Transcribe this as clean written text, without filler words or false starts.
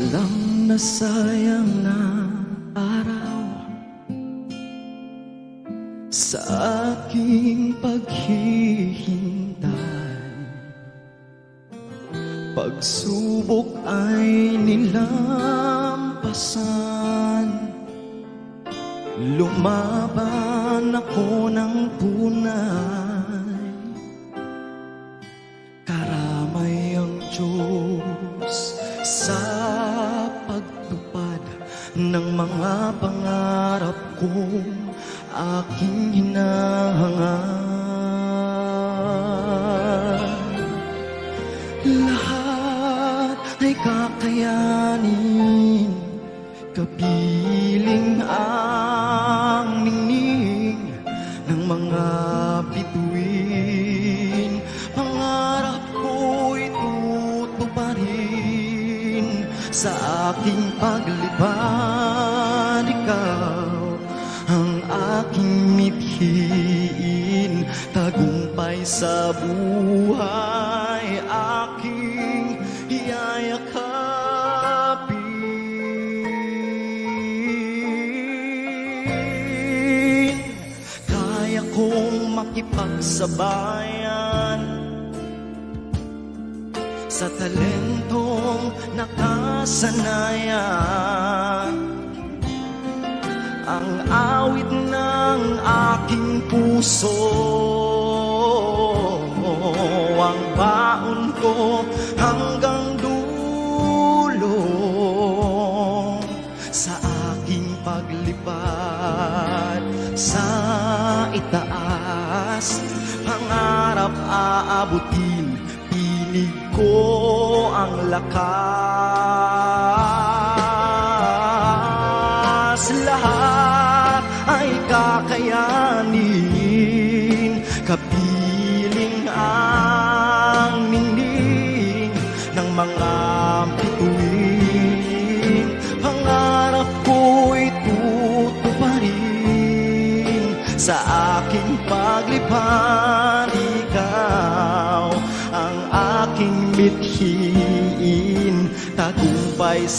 Walang nasayang na araw sa aking paghihintay. Pagsubok ay nilampasan, lumaban ako ng tunay. Karamay ang Diyos sa pagtupad ng mga pangarap kong aking hinahangad. Lahat ay kakayanin, kapiling ang ningning ng mga bituin. Pangarap ko'y tutuparin sa aking paglipad. Ikaw ang aking mithiin, tagumpay sa buhay aking iyayakapin. Kaya kong makipagsabayan sa talentong nakasanayan, ang awit ng aking puso, ang baon ko hanggang dulo. Sa aking paglipad sa itaas, pangarap aabutin, pinig ko ang lakas. Lahat ay kakayanin, kapiling ang ningning ng mga bituin. Pangarap ko'y tutuparin sa aking paglipad. Ikaw ang aking mithiin, tagumpay